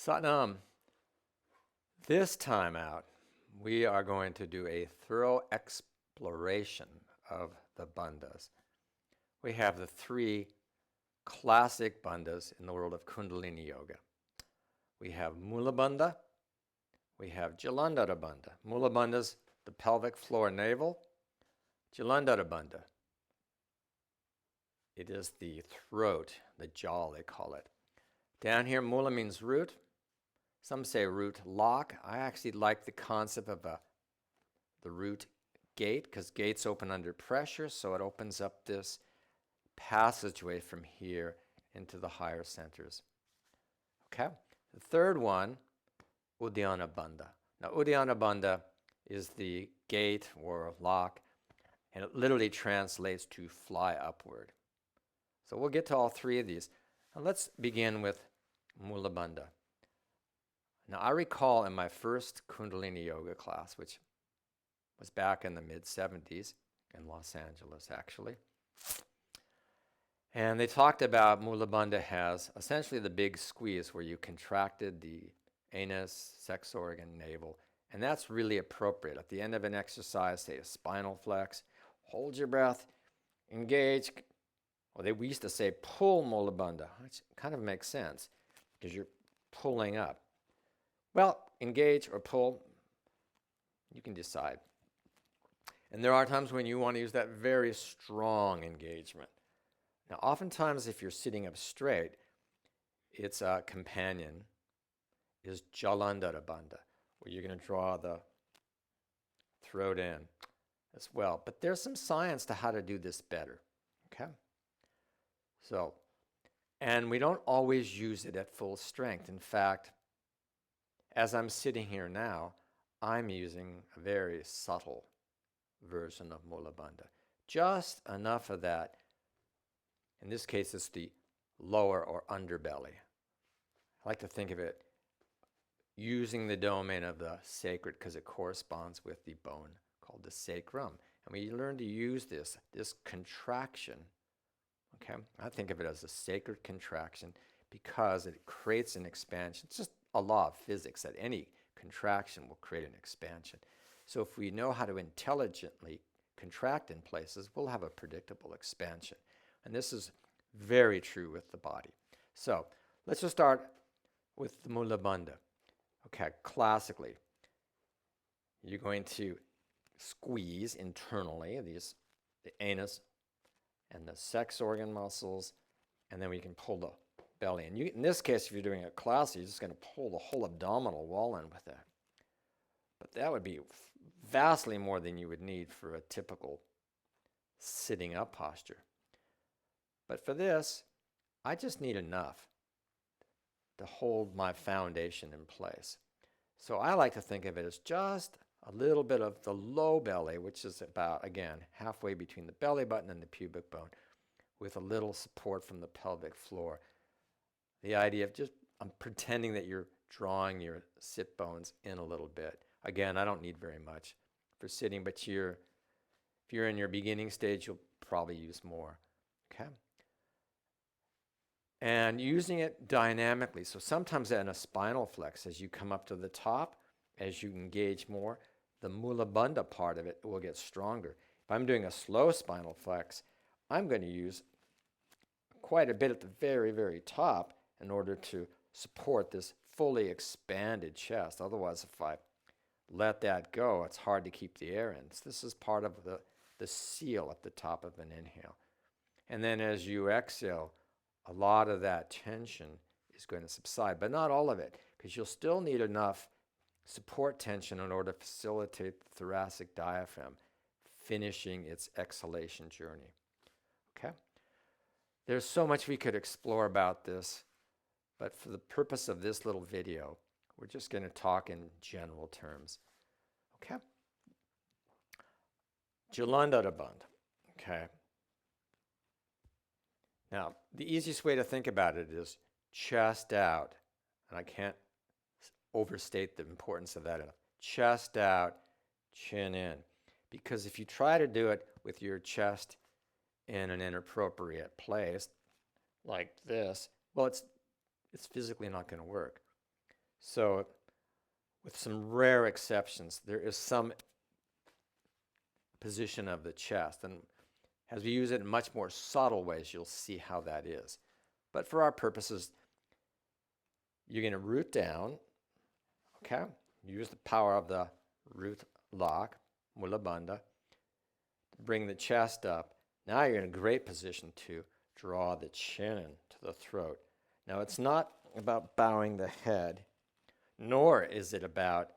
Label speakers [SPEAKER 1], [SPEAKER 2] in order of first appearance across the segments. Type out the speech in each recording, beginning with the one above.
[SPEAKER 1] Satnam, this time out, we are going to do a thorough exploration of the bandhas. We have the three classic bandhas in the world of Kundalini Yoga. We have mula bandha, we have jalandhara bandha. Mula bandha is the pelvic floor navel. Jalandhara bandha, it is the throat, the jaw they call it. Down here, mula means root. Some say root lock. I actually like the concept of the root gate because gates open under pressure, so it opens up this passageway from here into the higher centers. Okay? The third one, uddiyana bandha. Now, uddiyana bandha is the gate or lock, and it literally translates to fly upward. So we'll get to all three of these. Now let's begin with mula bandha. Now, I recall in my first Kundalini Yoga class, which was back in the mid-70s in Los Angeles, actually, and they talked about mula bandha has essentially the big squeeze where you contracted the anus, sex organ, navel, and that's really appropriate. At the end of an exercise, say a spinal flex, hold your breath, engage. Well, we used to say pull mula bandha, which kind of makes sense because you're pulling up. Well, engage or pull, you can decide. And there are times when you want to use that very strong engagement. Now, oftentimes if you're sitting up straight, its companion is jalandhara bandha, where you're going to draw the throat in as well. But there's some science to how to do this better, okay? So, and we don't always use it at full strength. In fact, as I'm sitting here now, I'm using a very subtle version of mula bandha. Just enough of that. In this case, it's the lower or underbelly. I like to think of it using the domain of the sacred because it corresponds with the bone called the sacrum. And we learn to use this contraction. Okay, I think of it as a sacred contraction because it creates an expansion. It's just a law of physics that any contraction will create an expansion. So if we know how to intelligently contract in places, we'll have a predictable expansion. And this is very true with the body. So let's just start with the mula bandha. Okay, classically, you're going to squeeze internally the anus and the sex organ muscles, and then we can pull the belly. And in this case, if you're doing a class, you're just going to pull the whole abdominal wall in with that. But that would be vastly more than you would need for a typical sitting up posture. But for this, I just need enough to hold my foundation in place. So I like to think of it as just a little bit of the low belly, which is about, again, halfway between the belly button and the pubic bone, with a little support from the pelvic floor. The idea of just, I'm pretending that you're drawing your sit bones in a little bit. Again, I don't need very much for sitting, but if you're in your beginning stage, you'll probably use more. Okay? And using it dynamically. So sometimes in a spinal flex, as you come up to the top, as you engage more, the mula bandha part of it will get stronger. If I'm doing a slow spinal flex, I'm going to use quite a bit at the very, very top in order to support this fully expanded chest. Otherwise, if I let that go, it's hard to keep the air in. So this is part of the seal at the top of an inhale. And then as you exhale, a lot of that tension is going to subside, but not all of it, because you'll still need enough support tension in order to facilitate the thoracic diaphragm finishing its exhalation journey. Okay? There's so much we could explore about this, but for the purpose of this little video, we're just going to talk in general terms. Okay? Jalandhara bandha. Okay? Now, the easiest way to think about it is chest out, and I can't overstate the importance of that enough. Chest out, chin in. Because if you try to do it with your chest in an inappropriate place, like this, well, it's physically not going to work. So with some rare exceptions, there is some position of the chest. And as we use it in much more subtle ways, you'll see how that is. But for our purposes, you're going to root down, okay? Use the power of the root lock, mula bandha, to bring the chest up. Now you're in a great position to draw the chin into the throat. Now it's not about bowing the head, nor is it about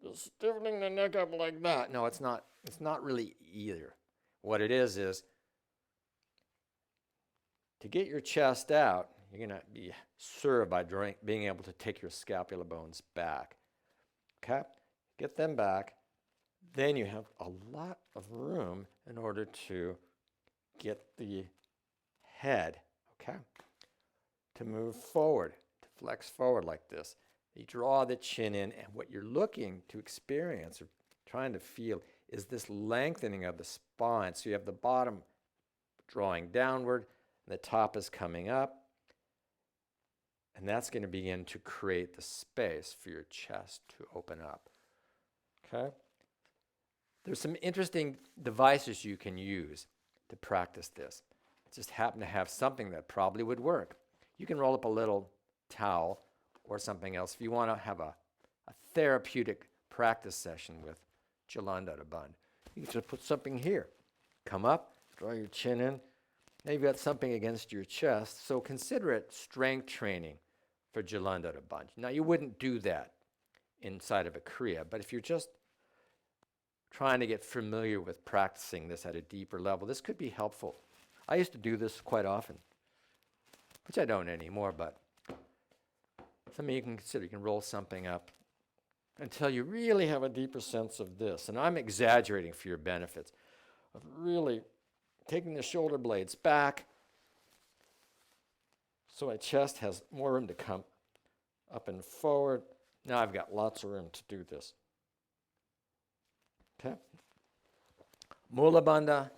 [SPEAKER 1] just stiffening the neck up like that. No, it's not. It's not really either. What it is to get your chest out, you're going to be served by being able to take your scapula bones back. Okay? Get them back. Then you have a lot of room in order to get the head, okay, to move forward, to flex forward like this. You draw the chin in, and what you're looking to experience or trying to feel is this lengthening of the spine. So you have the bottom drawing downward, and the top is coming up. And that's going to begin to create the space for your chest to open up. Okay? There's some interesting devices you can use to practice this. I just happen to have something that probably would work. You can roll up a little towel or something else if you want to have a therapeutic practice session with jalandhara bandha. You can just put something here. Come up, draw your chin in. Now you've got something against your chest, so consider it strength training for jalandhara bandha. Now you wouldn't do that inside of a kriya, but if you're just trying to get familiar with practicing this at a deeper level, this could be helpful. I used to do this quite often, which I don't anymore, but something you can consider. You can roll something up until you really have a deeper sense of this. And I'm exaggerating for your benefits, of really taking the shoulder blades back so my chest has more room to come up and forward. Now I've got lots of room to do this. Okay? Mula bandha,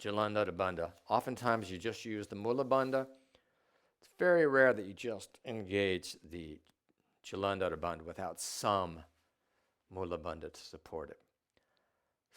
[SPEAKER 1] jalandhara bandha. Oftentimes you just use the mula bandha. It's very rare that you just engage the jalandhara bandha without some mula bandha to support it.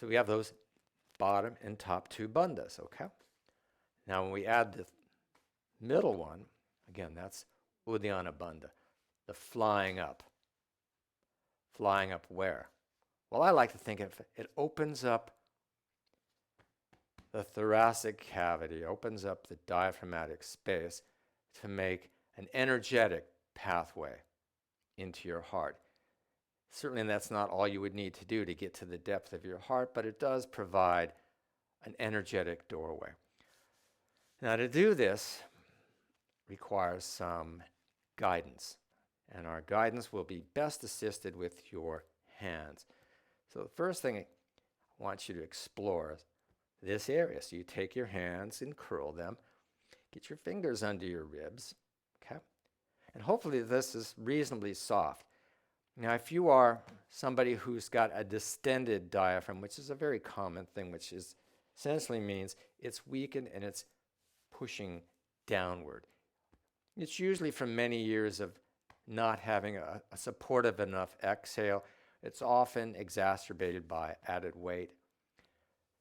[SPEAKER 1] So we have those bottom and top two bandhas, okay? Now when we add the middle one, again, that's uddiyana bandha, the flying up. Flying up where? Well, I like to think of it opens up the thoracic cavity, opens up the diaphragmatic space to make an energetic pathway into your heart. Certainly that's not all you would need to do to get to the depth of your heart, but it does provide an energetic doorway. Now to do this requires some guidance, and our guidance will be best assisted with your hands. So the first thing I want you to explore is this area. So you take your hands and curl them, get your fingers under your ribs, okay? And hopefully this is reasonably soft. Now, if you are somebody who's got a distended diaphragm, which is a very common thing, which is essentially means it's weakened and it's pushing downward. It's usually from many years of not having a supportive enough exhale. It's often exacerbated by added weight.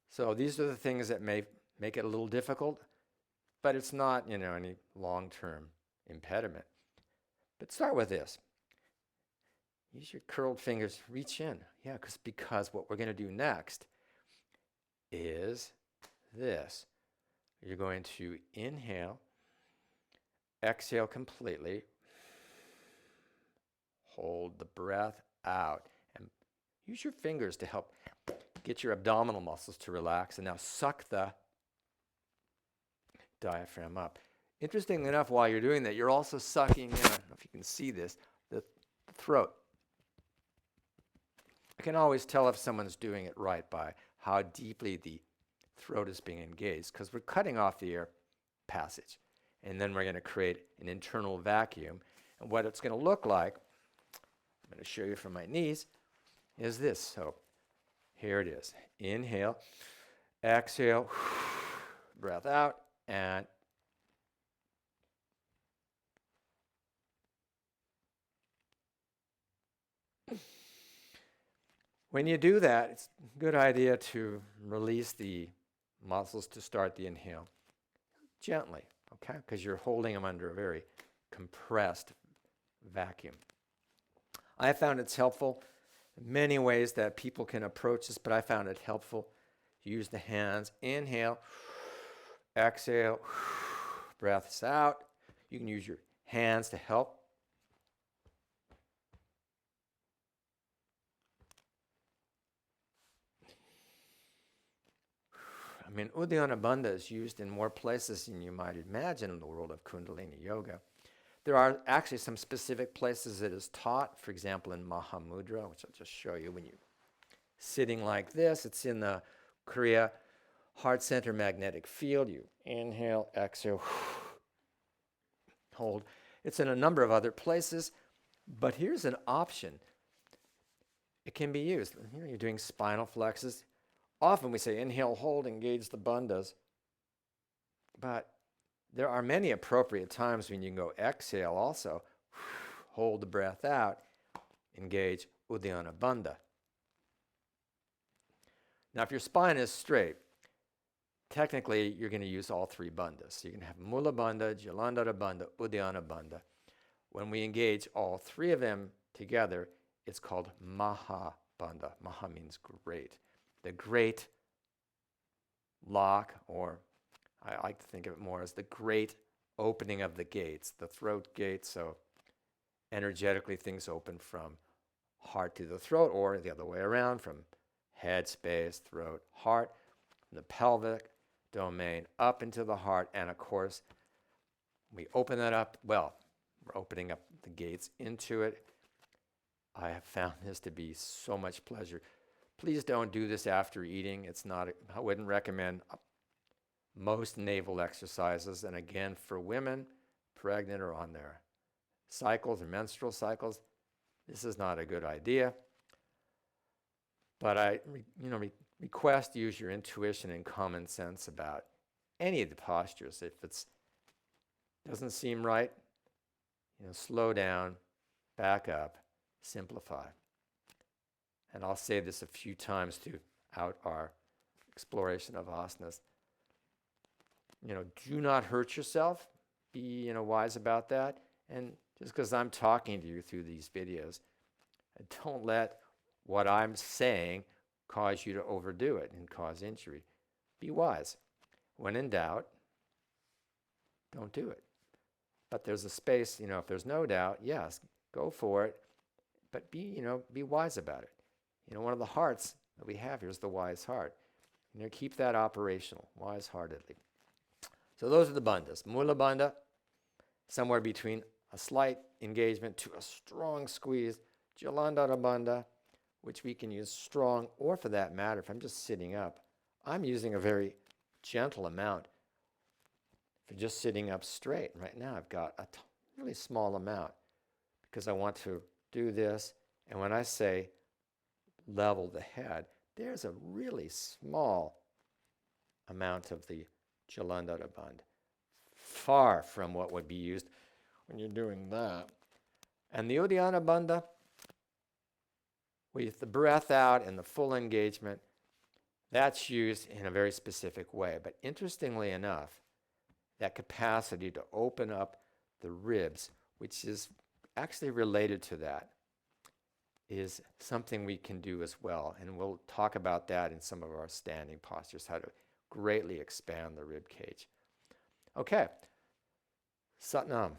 [SPEAKER 1] So these are the things that may make it a little difficult, but it's not, any long-term impediment. But start with this. Use your curled fingers, reach in. Yeah, because what we're going to do next is this. You're going to inhale, exhale completely, hold the breath out, and use your fingers to help get your abdominal muscles to relax, and now suck the diaphragm up. Interestingly enough, while you're doing that, you're also sucking in, I don't know if you can see this, the throat. I can always tell if someone's doing it right by how deeply the throat is being engaged, because we're cutting off the air passage. And then we're going to create an internal vacuum. And what it's going to look like, I'm going to show you from my knees, is this. So here it is. Inhale, exhale, breath out, and When you do that, it's a good idea to release the muscles to start the inhale gently, okay? Because you're holding them under a very compressed vacuum. I found it's helpful in many ways that people can approach this, but I found it helpful. Use the hands, inhale, exhale, breaths out. You can use your hands to help. I mean, uddiyana bandha is used in more places than you might imagine in the world of Kundalini Yoga. There are actually some specific places it is taught, for example, in Maha mudra, which I'll just show you. When you're sitting like this, it's in the Kriya heart center magnetic field. You inhale, exhale, hold. It's in a number of other places, but here's an option. It can be used. You're doing spinal flexes. Often we say inhale, hold, engage the bandhas. But there are many appropriate times when you can go exhale also, hold the breath out, engage uddiyana bandha. Now if your spine is straight, technically you're going to use all three bandhas. So you can have mula bandha, jalandhara bandha, uddiyana bandha. When we engage all three of them together, it's called Maha bandha. Maha means great. The great lock, or I like to think of it more as the great opening of the gates, the throat gate. So energetically things open from heart to the throat, or the other way around, from head space, throat, heart, from the pelvic domain up into the heart. And of course, we open that up. Well, we're opening up the gates into it. I have found this to be so much pleasure. Please don't do this after eating. It's not, I wouldn't recommend most navel exercises. And again, for women, pregnant or on their cycles or menstrual cycles, this is not a good idea. But I request use your intuition and common sense about any of the postures. If it doesn't seem right, slow down, back up, simplify. And I'll say this a few times throughout our exploration of asanas. Do not hurt yourself. Be wise about that. And just because I'm talking to you through these videos, don't let what I'm saying cause you to overdo it and cause injury. Be wise. When in doubt, don't do it. But there's a space, if there's no doubt, yes, go for it. But be wise about it. One of the hearts that we have here is the wise heart. Keep that operational, wise-heartedly. So those are the bandhas. Mula bandha, somewhere between a slight engagement to a strong squeeze. Jalandhara bandha, which we can use strong, or for that matter, if I'm just sitting up, I'm using a very gentle amount for just sitting up straight. Right now I've got a really small amount because I want to do this. And when I say level the head, there's a really small amount of the jalandhara bandha, far from what would be used when you're doing that. And the uddiyana bandha, with the breath out and the full engagement, that's used in a very specific way. But interestingly enough, that capacity to open up the ribs, which is actually related to that, is something we can do as well. And we'll talk about that in some of our standing postures, how to greatly expand the rib cage. Okay, Satnam.